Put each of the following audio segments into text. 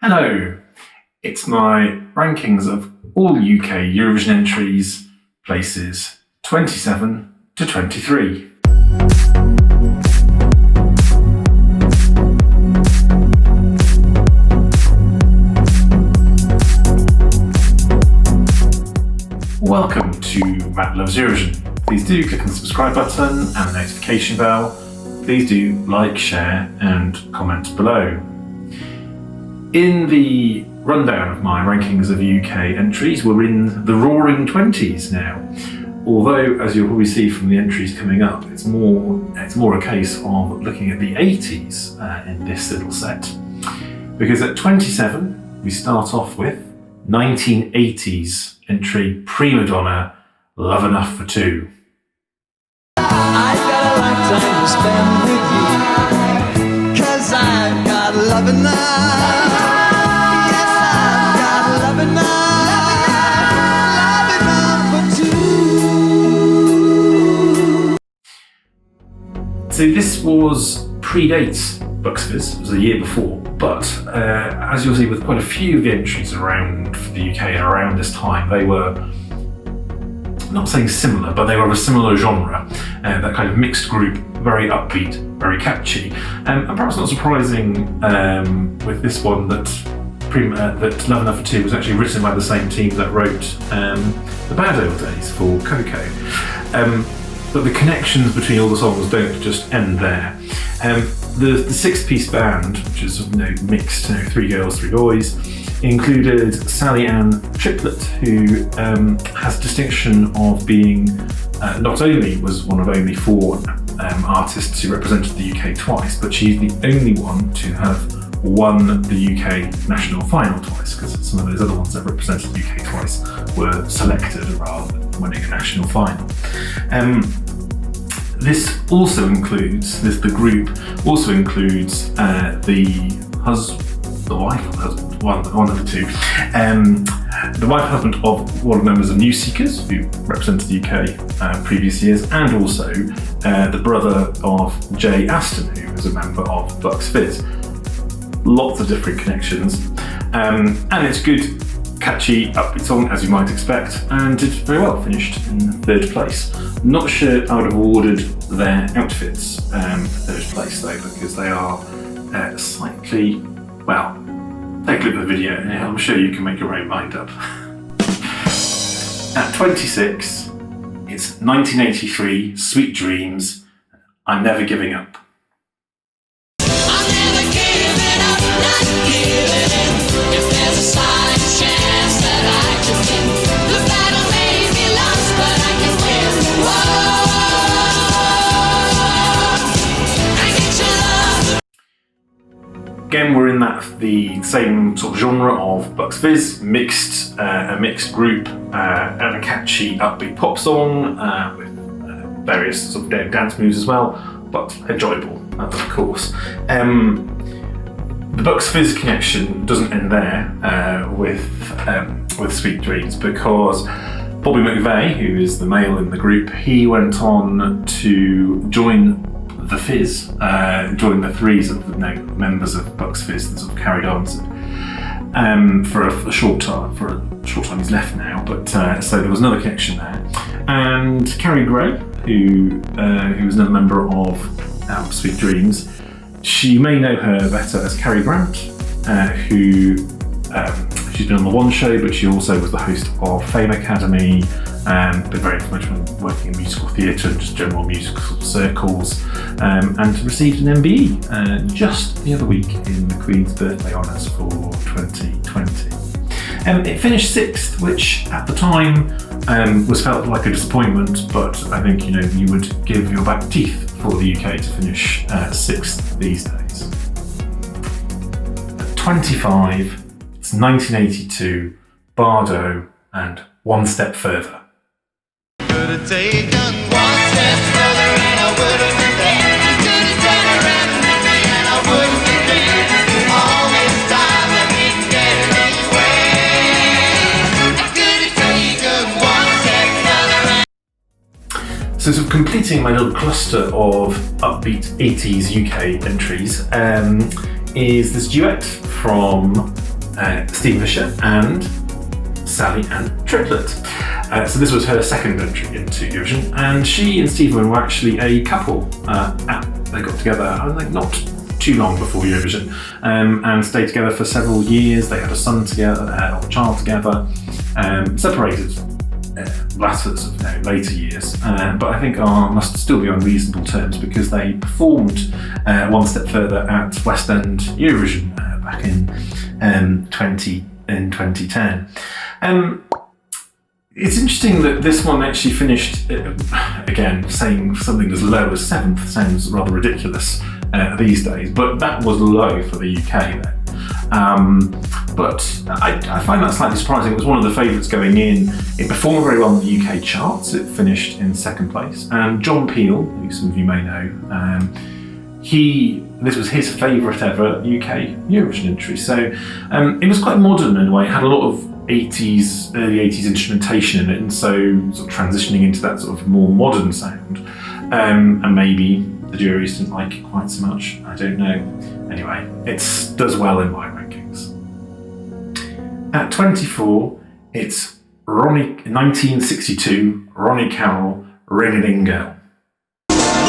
Hello, it's my rankings of all UK Eurovision entries, places 27 to 23. Welcome to Matt Loves Eurovision. Please do click on the subscribe button and the notification bell. Please do like, share and comment below. In the rundown of my rankings of UK entries, we're in the roaring 20s now. Although, as you'll probably see from the entries coming up, it's more a case of looking at the 80s in this little set. Because at 27, we start off with 1980s entry Prima Donna, Love Enough for Two. I've got a lifetime to spend with you, 'cause I've got love enough. Yes, I've got love enough for two. So this predates Bucks Fizz, it was a year before, but as you'll see with quite a few of the entries around for the UK around this time, they were not saying similar, but they were of a similar genre, that kind of mixed group, very upbeat, very catchy, and perhaps not surprising with this one that Love Enough for Two was actually written by the same team that wrote The Bad Old Days for Coco. But the connections between all the songs don't just end there. The six-piece band, which is mixed, three girls, three boys, included Sally Ann Triplett, who has distinction of being not only was one of only four artists who represented the UK twice, but she's the only one to have won the UK national final twice, because some of those other ones that represented the UK twice were selected rather than winning a national final. This also includes, the group also includes the wife or husband, one of the two, the wife and husband of one of the members of New Seekers, who represented the UK previous years, and also the brother of Jay Aston, who was a member of Bucks Fizz. Lots of different connections, and it's good, catchy, upbeat song as you might expect, and did very well, finished in third place. Not sure I would have awarded their outfits third place though, because they are slightly, well, take a look at the video and I'm sure you can make your own mind up. At 26, it's 1983, Sweet Dreams, I'm Never Giving Up. I'm never giving up, not giving in. If there's a slight chance that I can win, the battle may be lost, but I can win. Whoa, I get your love. Again, we're in the same sort of genre of Bucks Fizz, a mixed group, and a catchy upbeat pop song with various sort of dance moves as well, but enjoyable, of course. The Bucks Fizz connection doesn't end there with Sweet Dreams, because Bobby McVeigh, who is the male in the group, he went on to join the Fizz, join the three sort of members of Bucks Fizz that sort of carried on for a short time. For a short time, he's left now, but so there was another connection there. And Carrie Gray, who was another member of Sweet Dreams. You may know her better as Cary Grant, who she's been on the One Show, but she also was the host of Fame Academy, been very influential in working in musical theatre and just general musical circles, and received an MBE just the other week in the Queen's Birthday Honours for 2020. It finished sixth, which at the time was felt like a disappointment, but I think you would give your back teeth for the UK to finish sixth these days. At 25, it's 1982, Bardo and One Step Further. Could have taken one step further and I would have been there. You could have turned around and met me and I wouldn't be there. All this time I didn't get anywhere. I could have taken one step further. So sort of completing my little cluster of upbeat 80s UK entries is this duet from Steve Fisher and Sally Ann Triplett. So this was her second entry into Eurovision, and she and Stephen were actually a couple. They got together, I think, not too long before Eurovision, and stayed together for several years. They had a son together, or a child together, separated later years, but I think must still be on reasonable terms because they performed one step further at West End Eurovision back in 2010. It's interesting that this one actually finished, again, saying something as low as 7th sounds rather ridiculous these days, but that was low for the UK then. But I find that slightly surprising. It was one of the favourites going in. It performed very well in the UK charts. It finished in 2nd place. And John Peel, who some of you may know, this was his favourite ever UK Eurovision entry. So it was quite modern in a way. It had a lot of early 80s instrumentation in it, and so sort of transitioning into that sort of more modern sound. And maybe the juries didn't like it quite so much. I don't know. Anyway, it does well in my rankings. At 24, it's 1962, Ronnie Carroll, Ring-a-Ding Girl.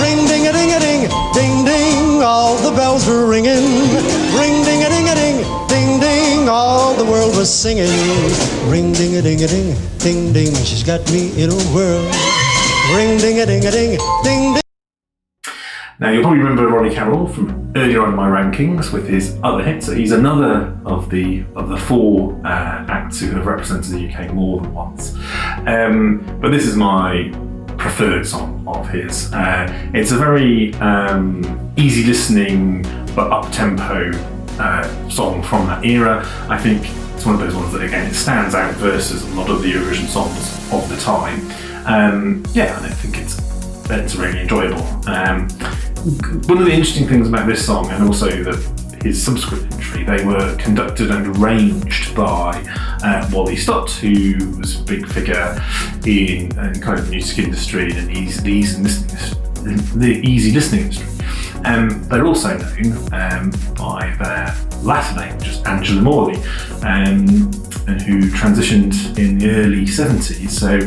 Ring-ding-a-ding-a-ding, ding-ding, all the bells were ringing. Ring-ding-a-ding-a-ding, ding-ding, all the world was singing. Ring-ding-a-ding-a-ding, ding-ding, she's got me in a whirl. Ring-ding-a-ding-a-ding, ding-ding. Now you'll probably remember Ronnie Carroll from earlier on in my rankings with his other hits. So he's another of the 4 acts who have represented the UK more than once. But this is my preferred song of his. It's a very easy listening but up-tempo song from that era. I think it's one of those ones that, again, it stands out versus a lot of the Eurovision songs of the time. And I think it's really enjoyable. One of the interesting things about this song, and also his subsequent entry, they were conducted and arranged by Wally Stott, who was a big figure in kind of the music industry and the easy listening industry. They're also known by their latter name, which is Angela Morley, and who transitioned in the early 70s, so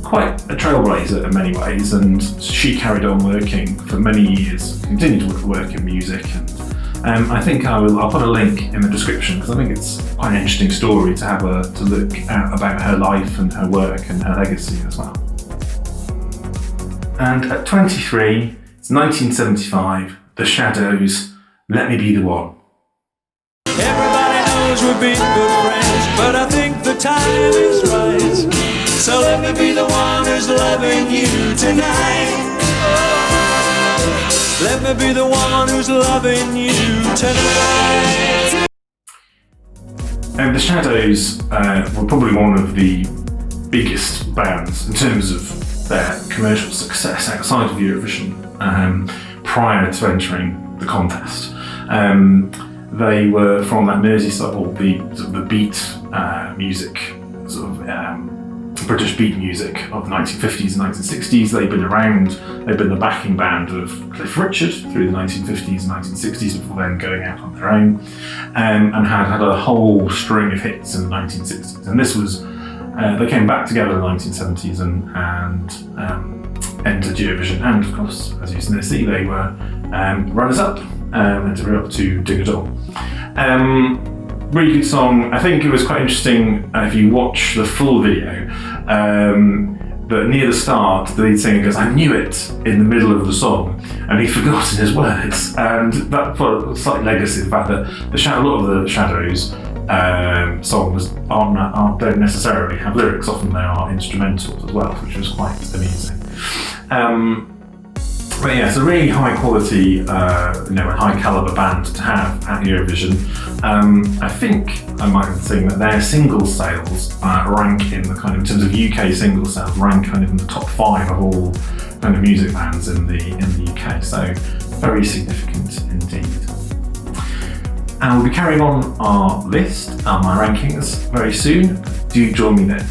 quite a trailblazer in many ways, and she carried on working for many years, continued to work in music, and I think I'll put a link in the description because I think it's quite an interesting story to have to look at about her life and her work and her legacy as well. And at 23, it's 1975, The Shadows, Let Me Be the One. Everybody knows we've been good friends, but I think the time is right. So let me be the one who's loving you tonight. Let me be the one who's loving you tonight. And The Shadows were probably one of the biggest bands in terms of their commercial success outside of Eurovision prior to entering the contest. They were from that Merseyside, or the beat music, British beat music of the 1950s and 1960s. They've been around, they've been the backing band of Cliff Richard through the 1950s and 1960s before then going out on their own, and had a whole string of hits in the 1960s. And this was, they came back together in the 1970s and entered Eurovision, and of course, as you can see, they were runners-up, entered up to Ding a Dong. Really good song. I think it was quite interesting if you watch the full video, but near the start, the lead singer goes, "I knew it," in the middle of the song, and he'd forgotten his words. And that slight legacy, the fact that a lot of the Shadows songs don't necessarily have lyrics, often they are instrumentals as well, which was quite amusing. But yeah, it's a really high quality, and high caliber band to have at Eurovision. I think I might be saying that their single sales rank in terms of UK single sales, rank kind of in the top 5 of all kind of music bands in the UK. So very significant indeed. And we'll be carrying on our list, my rankings very soon. Do join me then.